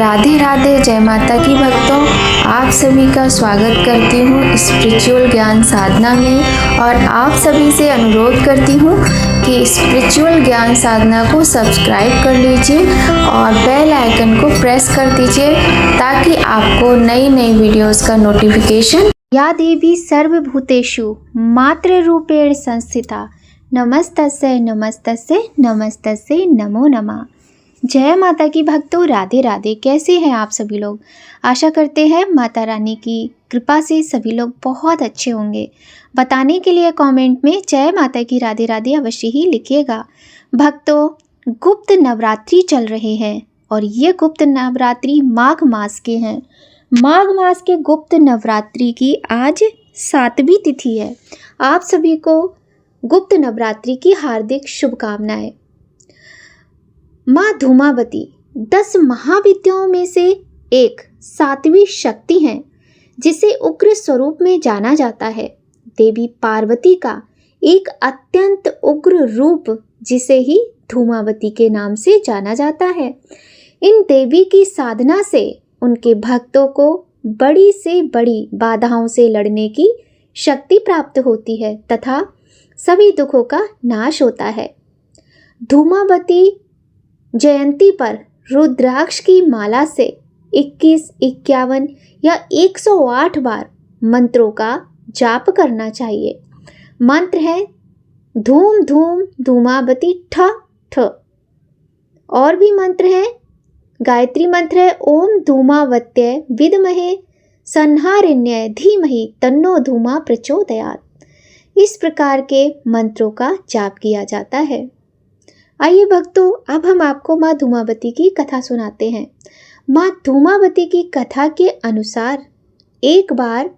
राधे राधे, जय माता की भक्तों। आप सभी का स्वागत करती हूँ स्पिरिचुअल ज्ञान साधना में और आप सभी से अनुरोध करती हूँ कि स्पिरिचुअल ज्ञान साधना को सब्सक्राइब कर लीजिए और बेल आइकन को प्रेस कर दीजिए ताकि आपको नई नई वीडियोस का नोटिफिकेशन। या देवी सर्वभूतेषु मातृरूपेण संस्थिता नमस्तस्यै नमस्तस्यै नमस्तस्यै नमो नमः। जय माता की भक्तों, राधे राधे। कैसे हैं आप सभी लोग? आशा करते हैं माता रानी की कृपा से सभी लोग बहुत अच्छे होंगे। बताने के लिए कमेंट में जय माता की राधे राधे अवश्य ही लिखिएगा। भक्तों, गुप्त नवरात्रि चल रहे हैं और ये गुप्त नवरात्रि माघ मास के हैं। माघ मास के गुप्त नवरात्रि की आज 7वीं तिथि है। आप सभी को गुप्त नवरात्रि की हार्दिक शुभकामनाएं। माँ धूमावती 10 महाविद्याओं में से एक 7वीं शक्ति हैं, जिसे उग्र स्वरूप में जाना जाता है। देवी पार्वती का एक अत्यंत उग्र रूप, जिसे ही धूमावती के नाम से जाना जाता है। इन देवी की साधना से उनके भक्तों को बड़ी से बड़ी बाधाओं से लड़ने की शक्ति प्राप्त होती है तथा सभी दुखों का नाश होता है। धूमावती जयंती पर रुद्राक्ष की माला से 21, 51 या 108 बार मंत्रों का जाप करना चाहिए। मंत्र है धूम धूम धूमावती ठ ठ। और भी मंत्र है, गायत्री मंत्र है ओम धूमावत्यै विद्महे संहारिण्यै धीमहि तन्नो धूमा प्रचोदयात्। इस प्रकार के मंत्रों का जाप किया जाता है। आइए भक्तों, अब हम आपको माँ धूमावती की कथा सुनाते हैं। माँ धूमावती की कथा के अनुसार एक बार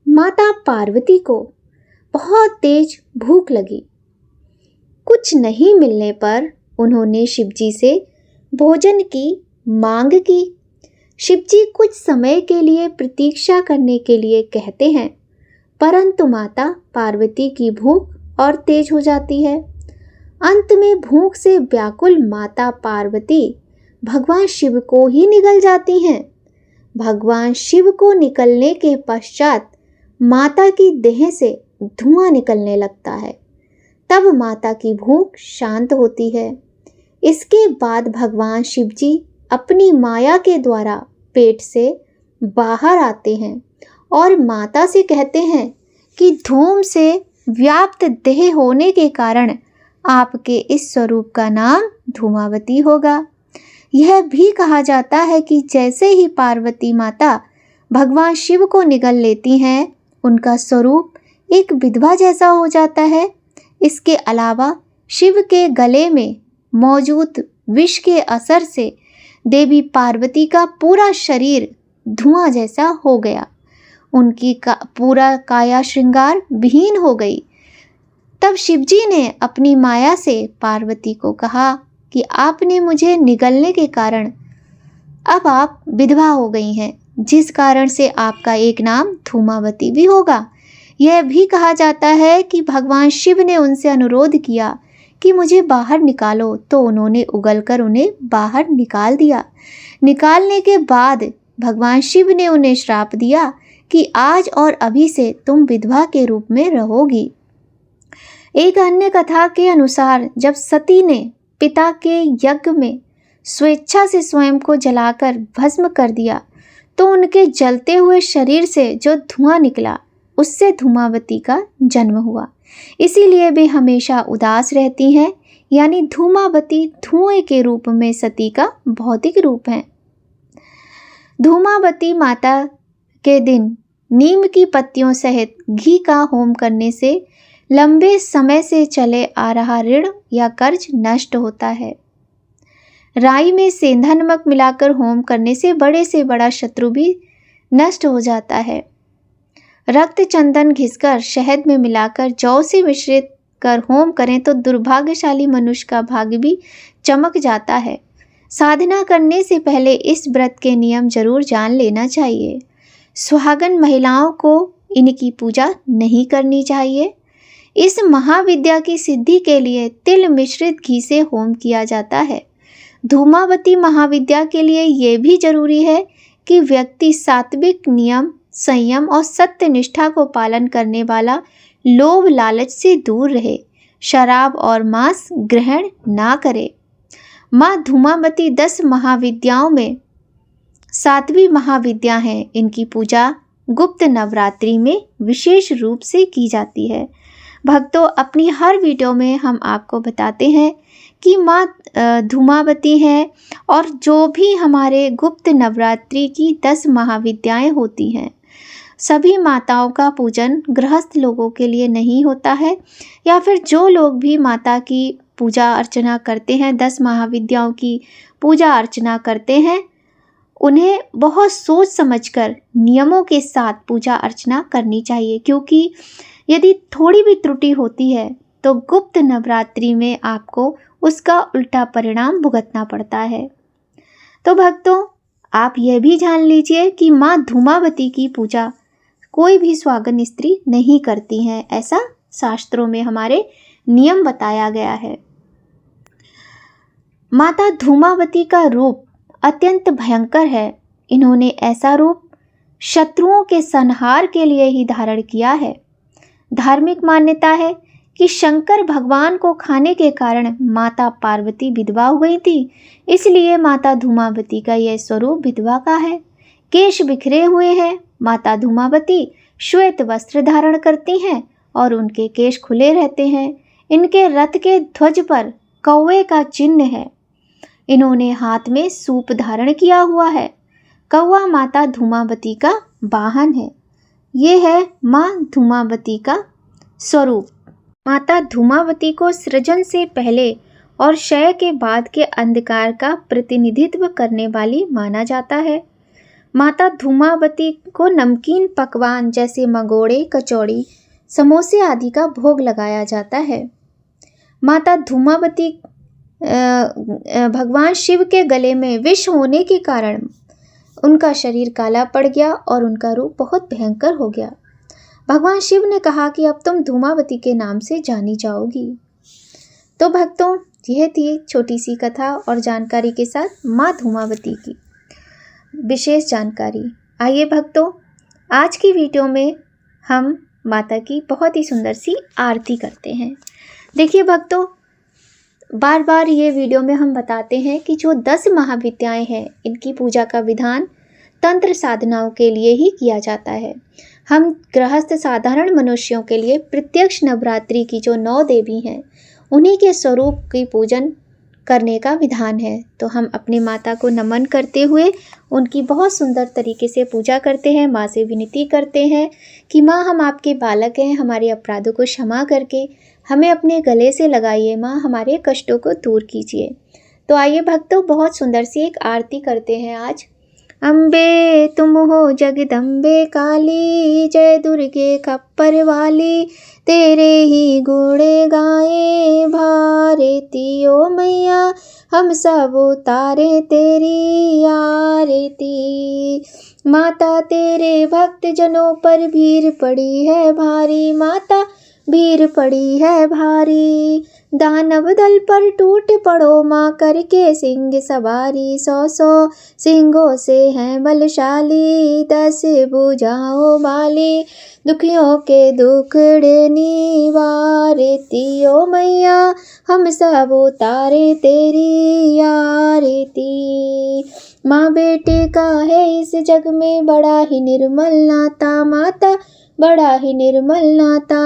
माता पार्वती को बहुत तेज भूख लगी। कुछ नहीं मिलने पर उन्होंने शिवजी से भोजन की मांग की। शिवजी कुछ समय के लिए प्रतीक्षा करने के लिए कहते हैं, परंतु माता पार्वती की भूख और तेज हो जाती है। अंत में भूख से व्याकुल माता पार्वती भगवान शिव को ही निगल जाती हैं। भगवान शिव को निकलने के पश्चात माता की देह से धुआं निकलने लगता है। तब माता की भूख शांत होती है। इसके बाद भगवान शिवजी अपनी माया के द्वारा पेट से बाहर आते हैं और माता से कहते हैं कि धूम से व्याप्त देह होने के कारण आपके इस स्वरूप का नाम धूमावती होगा। यह भी कहा जाता है कि जैसे ही पार्वती माता भगवान शिव को निगल लेती हैं, उनका स्वरूप एक विधवा जैसा हो जाता है। इसके अलावा शिव के गले में मौजूद विष के असर से देवी पार्वती का पूरा शरीर धुआं जैसा हो गया। उनकी पूरा काया श्रृंगार विहीन हो गई। तब शिवजी ने अपनी माया से पार्वती को कहा कि आपने मुझे निगलने के कारण अब आप विधवा हो गई हैं, जिस कारण से आपका एक नाम धूमावती भी होगा। यह भी कहा जाता है कि भगवान शिव ने उनसे अनुरोध किया कि मुझे बाहर निकालो, तो उन्होंने उगलकर उन्हें बाहर निकाल दिया। निकालने के बाद भगवान शिव ने उन्हें श्राप दिया कि आज और अभी से तुम विधवा के रूप में रहोगी। एक अन्य कथा के अनुसार जब सती ने पिता के यज्ञ में स्वेच्छा से स्वयं को जलाकर भस्म कर दिया, तो उनके जलते हुए शरीर से जो धुआं निकला, उससे धूमावती का जन्म हुआ। इसीलिए वे हमेशा उदास रहती हैं, यानी धूमावती धुएं के रूप में सती का भौतिक रूप है। धूमावती माता के दिन नीम की पत्तियों सहित घी का होम करने से लंबे समय से चले आ रहा ऋण या कर्ज नष्ट होता है। राई में सेंधा नमक मिलाकर होम करने से बड़े से बड़ा शत्रु भी नष्ट हो जाता है। रक्त चंदन घिसकर शहद में मिलाकर जौ से मिश्रित कर होम करें तो दुर्भाग्यशाली मनुष्य का भाग्य भी चमक जाता है। साधना करने से पहले इस व्रत के नियम जरूर जान लेना चाहिए। सुहागन महिलाओं को इनकी पूजा नहीं करनी चाहिए। इस महाविद्या की सिद्धि के लिए तिल मिश्रित घी से होम किया जाता है। धूमावती महाविद्या के लिए ये भी जरूरी है कि व्यक्ति सात्विक नियम, संयम और सत्य निष्ठा को पालन करने वाला, लोभ लालच से दूर रहे, शराब और मांस ग्रहण ना करे। माँ धूमावती 10 महाविद्याओं में 7वीं महाविद्या है। इनकी पूजा गुप्त नवरात्रि में विशेष रूप से की जाती है। भक्तों, अपनी हर वीडियो में हम आपको बताते हैं कि माँ धूमावती है, और जो भी हमारे गुप्त नवरात्रि की 10 महाविद्याएं होती हैं, सभी माताओं का पूजन गृहस्थ लोगों के लिए नहीं होता है, या फिर जो लोग भी माता की पूजा अर्चना करते हैं, 10 महाविद्याओं की पूजा अर्चना करते हैं, उन्हें बहुत सोच समझकर नियमों के साथ पूजा अर्चना करनी चाहिए, क्योंकि यदि थोड़ी भी त्रुटि होती है तो गुप्त नवरात्रि में आपको उसका उल्टा परिणाम भुगतना पड़ता है। तो भक्तों, आप यह भी जान लीजिए कि माँ धूमावती की पूजा कोई भी सुहागन स्त्री नहीं करती हैं, ऐसा शास्त्रों में हमारे नियम बताया गया है। माता धूमावती का रूप अत्यंत भयंकर है। इन्होंने ऐसा रूप शत्रुओं के संहार के लिए ही धारण किया है। धार्मिक मान्यता है कि शंकर भगवान को खाने के कारण माता पार्वती विधवा हो गई थी, इसलिए माता धूमावती का यह स्वरूप विधवा का है। केश बिखरे हुए हैं। माता धूमावती श्वेत वस्त्र धारण करती हैं और उनके केश खुले रहते हैं। इनके रथ के ध्वज पर कौवे का चिन्ह है। इन्होंने हाथ में सूप धारण किया हुआ है। कौवा माता धूमावती का वाहन है। ये है माँ धूमावती का स्वरूप। माता धूमावती को सृजन से पहले और क्षय के बाद के अंधकार का प्रतिनिधित्व करने वाली माना जाता है। माता धूमावती को नमकीन पकवान जैसे मंगोड़े, कचौड़ी, समोसे आदि का भोग लगाया जाता है। माता धूमावती भगवान शिव के गले में विष होने के कारण उनका शरीर काला पड़ गया और उनका रूप बहुत भयंकर हो गया। भगवान शिव ने कहा कि अब तुम धूमावती के नाम से जानी जाओगी। तो भक्तों, यह थी छोटी सी कथा और जानकारी के साथ माँ धूमावती की विशेष जानकारी। आइए भक्तों, आज की वीडियो में हम माता की बहुत ही सुंदर सी आरती करते हैं। देखिए भक्तों, बार बार ये वीडियो में हम बताते हैं कि जो 10 महाविद्याएं हैं, इनकी पूजा का विधान तंत्र साधनाओं के लिए ही किया जाता है। हम गृहस्थ साधारण मनुष्यों के लिए प्रत्यक्ष नवरात्रि की जो 9 देवी हैं, उन्हीं के स्वरूप की पूजन करने का विधान है। तो हम अपनी माता को नमन करते हुए उनकी बहुत सुंदर तरीके से पूजा करते हैं। माँ से विनती करते हैं कि माँ, हम आपके बालक हैं, हमारे अपराधों को क्षमा करके हमें अपने गले से लगाइए। माँ, हमारे कष्टों को दूर कीजिए। तो आइए भक्तों, बहुत सुंदर सी एक आरती करते हैं आज। अम्बे तुम हो जगदम्बे काली, जय दुर्गे खप्पर वाली, तेरे ही गुण गाए भारती ओ मैया, हम सब उतारे तेरी आरती। माता तेरे भक्त जनों पर भीड़ पड़ी है भारी, माता भीड़ पड़ी है भारी। दानव दल पर टूट पड़ो माँ, करके सिंह सवारी, 100 सिंहों से हैं बलशाली, 10 बुझाओ बाली, दुखियों के दुखड़े निवारती ओ मैया, हम सब उतारे तेरी आरती। माँ बेटे का है इस जग में बड़ा ही निर्मल नाता, माता बड़ा ही निर्मल नाता।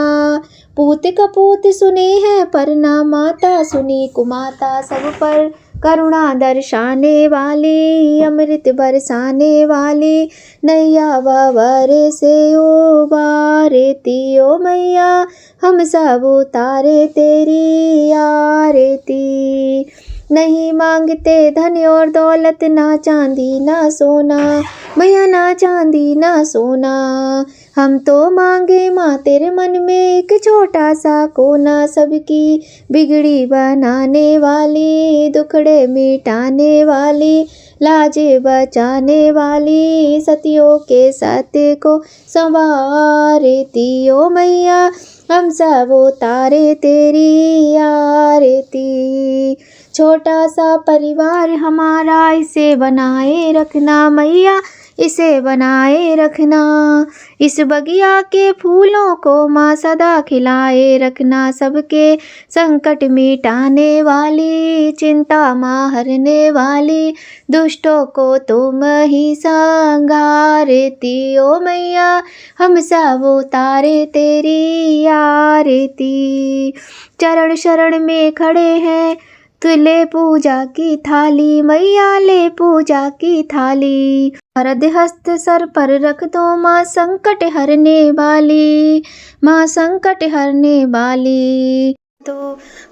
पूत कपूत सुने हैं पर ना माता सुनी कुमाता, सब पर करुणा दर्शाने वाली, अमृत बरसाने वाली, नैया बाबर से उबारती ओ मैया, हम सब उतारे तेरी आरती। नहीं मांगते धन और दौलत, ना चांदी ना सोना, मैया ना चांदी ना सोना, हम तो मांगे माँ तेरे मन में एक छोटा सा कोना, सबकी बिगड़ी बनाने वाली, दुखड़े मिटाने वाली, लाजे बचाने वाली, सतियों के सत्य को संवारती ओ मैया, हम सब उतारे तेरी आरती। छोटा सा परिवार हमारा, इसे बनाए रखना मैया, इसे बनाए रखना। इस बगिया के फूलों को माँ सदा खिलाए रखना, सबके संकट मिटाने वाली, चिंता माँ हरने वाली, दुष्टों को तुम ही संघारती ओ मैया, हम सब उतारे तेरी आरती। चरण शरण में खड़े हैं तू, ले पूजा की थाली मैया, ले पूजा की थाली। वरद हस्त सर पर रख दो माँ, संकट हरने वाली, माँ संकट हरने वाली। तो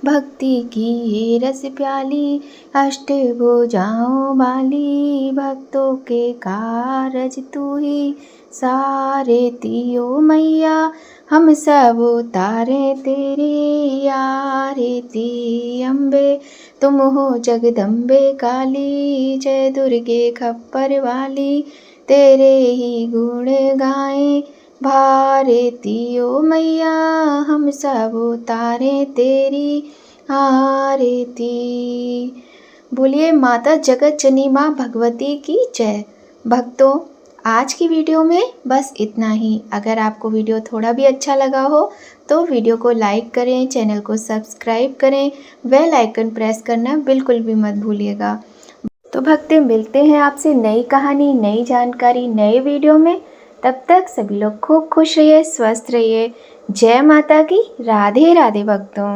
भक्ति की ये रस प्याली, अष्टभुजाओं वाली, भक्तों के कारज तू ही सारती ओ मैया, हम सब उतारे तेरी आरती। अम्बे तुम हो जगदम्बे काली, जय दुर्गे खप्पर वाली, तेरे ही गुण गाएं भारती ओ मैया, हम सब उतारे तेरी आरती। बोलिए माता जगत जननी माँ भगवती की जय। भक्तों, आज की वीडियो में बस इतना ही। अगर आपको वीडियो थोड़ा भी अच्छा लगा हो तो वीडियो को लाइक करें, चैनल को सब्सक्राइब करें, बेल आइकन प्रेस करना बिल्कुल भी मत भूलिएगा। तो भक्ते, मिलते हैं आपसे नई कहानी, नई जानकारी, नए वीडियो में। तब तक सभी लोग खूब खुश रहिए, स्वस्थ रहिए। जय माता की। राधे राधे भक्तों।